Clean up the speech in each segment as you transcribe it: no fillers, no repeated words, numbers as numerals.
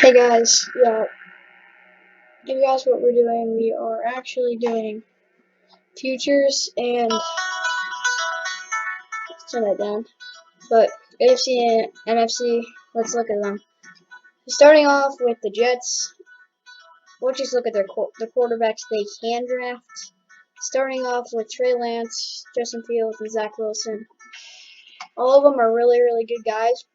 Hey guys, yeah, give you guys what we're doing. We are actually doing futures and let's turn that down. But AFC and NFC, let's look at them. Starting off with the Jets, we'll just look at the quarterbacks they can draft. Starting off with Trey Lance, Justin Fields, and Zach Wilson. All of them are really, really good guys.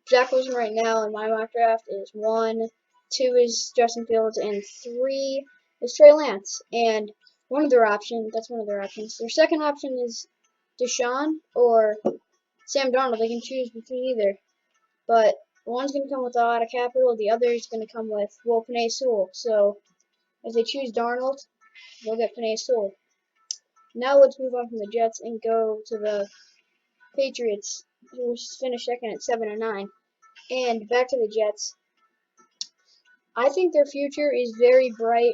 Zach Wilson right now in my mock draft is 1, 2 is Justin Fields, and 3 is Trey Lance. And one of their options, that's one of their options. Their second option is Deshaun or Sam Darnold. They can choose between either. But one's going to come with a lot of capital, the other is going to come with, well, Penei Sewell. So if they choose Darnold, they'll get Penei Sewell. Now let's move on from the Jets and go to the Patriots, who finished second at 7-9. And back to the Jets. I think their future is very bright,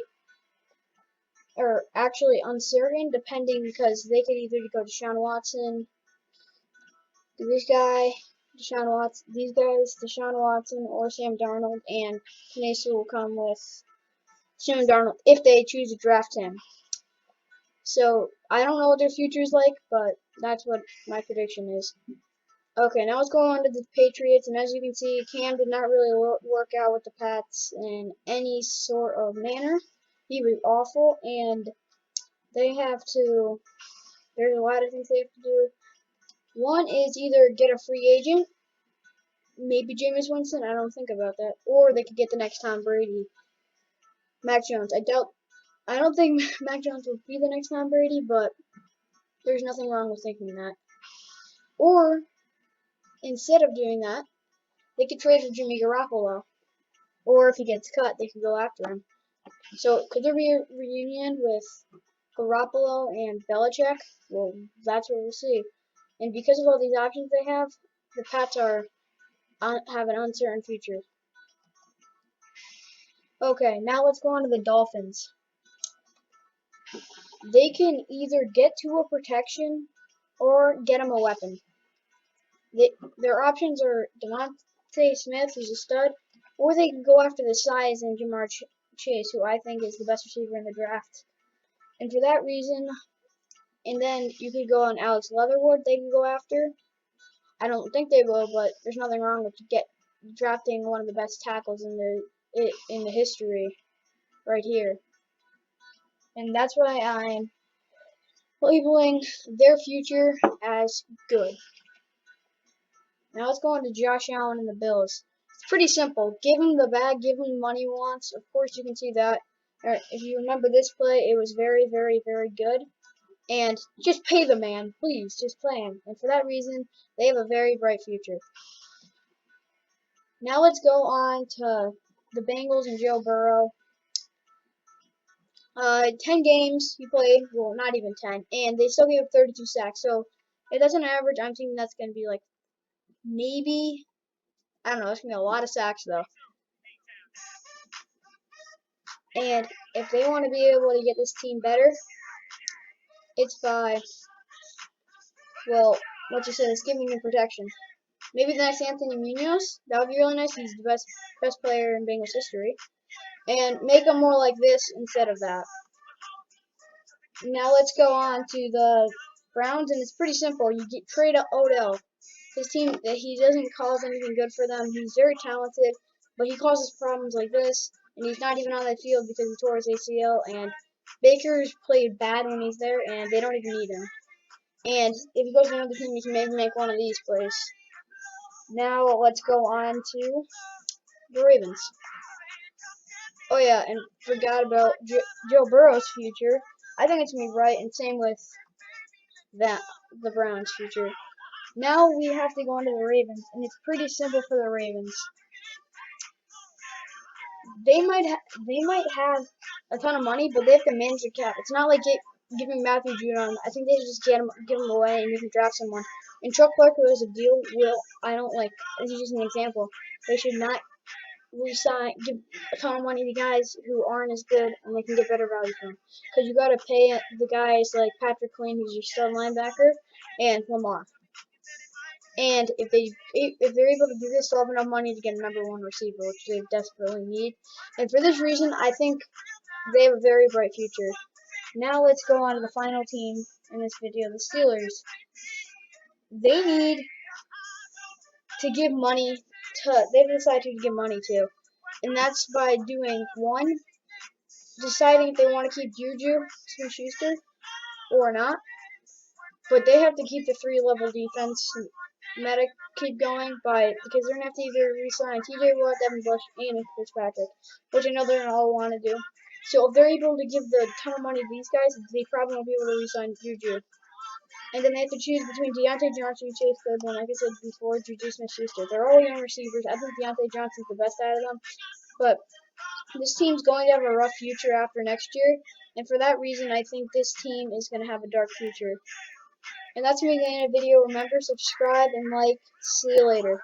or actually uncertain, depending because they could either go Deshaun Watson, this guy, Deshaun Watson, these guys, Deshaun Watson, or Sam Darnold, and Penei Sewell will come with Sam Darnold if they choose to draft him. So I don't know what their future is like, but that's what my prediction is. Okay, now let's go on to the Patriots, and as you can see, Cam did not really work out with the Pats in any sort of manner. He was awful, and they have to, there's a lot of things they have to do. One is either get a free agent, maybe Jameis Winston, I don't think about that, or they could get the next Tom Brady, Mac Jones. I don't think Mac Jones will be the next Tom Brady, but there's nothing wrong with thinking that. Or, instead of doing that, they could trade for Jimmy Garoppolo. Or if he gets cut, they could go after him. So, could there be a reunion with Garoppolo and Belichick? Well, that's what we'll see. And because of all these options they have, the Pats have an uncertain future. Okay, now let's go on to the Dolphins. They can either get Tua protection or get him a weapon. Their options are Devontae Smith, who's a stud, or they can go after the size and Jamar Chase, who I think is the best receiver in the draft. And for that reason, and then you could go on Alex Leatherwood, they can go after. I don't think they will, but there's nothing wrong with drafting one of the best tackles in the history right here. And that's why I'm labeling their future as good. Now let's go on to Josh Allen and the Bills. It's pretty simple. Give him the bag, give him the money he wants. Of course, you can see that. If you remember this play, it was very, very, very good. And just pay the man, please. Just play him. And for that reason, they have a very bright future. Now let's go on to the Bengals and Joe Burrow. 10 games he played, well, not even 10, and they still gave up 32 sacks. So if that's an average, I'm thinking that's going to be like maybe, I don't know, it's going to be a lot of sacks though. And if they want to be able to get this team better, it's by, well, what you said is giving them protection. Maybe the next Anthony Munoz, that would be really nice. He's the best player in Bengals history. And make them more like this instead of that. Now let's go on to the Browns, and it's pretty simple. You trade Odell. His team, he doesn't cause anything good for them. He's very talented, but he causes problems like this, and he's not even on the field because he tore his ACL. And Baker's played bad when he's there, and they don't even need him. And if he goes to another team, he can maybe make one of these plays. Now let's go on to the Ravens. Oh yeah, and forgot about Joe Burrow's future. I think it's going to be bright, and same with the Browns' future. Now we have to go on to the Ravens, and it's pretty simple for the Ravens. They might have a ton of money, but they have to manage the cap. It's not like giving Matthew Judon. I think they just give him away, and you can draft someone. And Chuck Clark, who has a deal, I don't like. This is just an example. They should not give a ton of money to guys who aren't as good, and they can get better value from them. Because you got to pay the guys like Patrick Queen, who's your stud linebacker, and Lamar. And if they're able to do this, they'll have enough money to get a #1 receiver, which they desperately need. And for this reason, I think they have a very bright future. Now let's go on to the final team in this video, the Steelers. They need to give money to. They've decided to give money to, and that's by doing one, deciding if they want to keep Juju Smith-Schuster or not. But they have to keep the 3-level defense meta keep going because they're gonna have to either re-sign TJ Watt, Devin Bush, and Fitzpatrick, which I know they're gonna all want to do. So if they're able to give the ton of money to these guys, they probably won't be able to re-sign Juju. And then they have to choose between Deontay Johnson and Chase Claypool, like I said before, Juju Smith-Schuster. They're all young receivers. I think Deontay Johnson's the best out of them. But this team's going to have a rough future after next year. And for that reason, I think this team is going to have a dark future. And that's me at the end of the video. Remember, subscribe and like. See you later.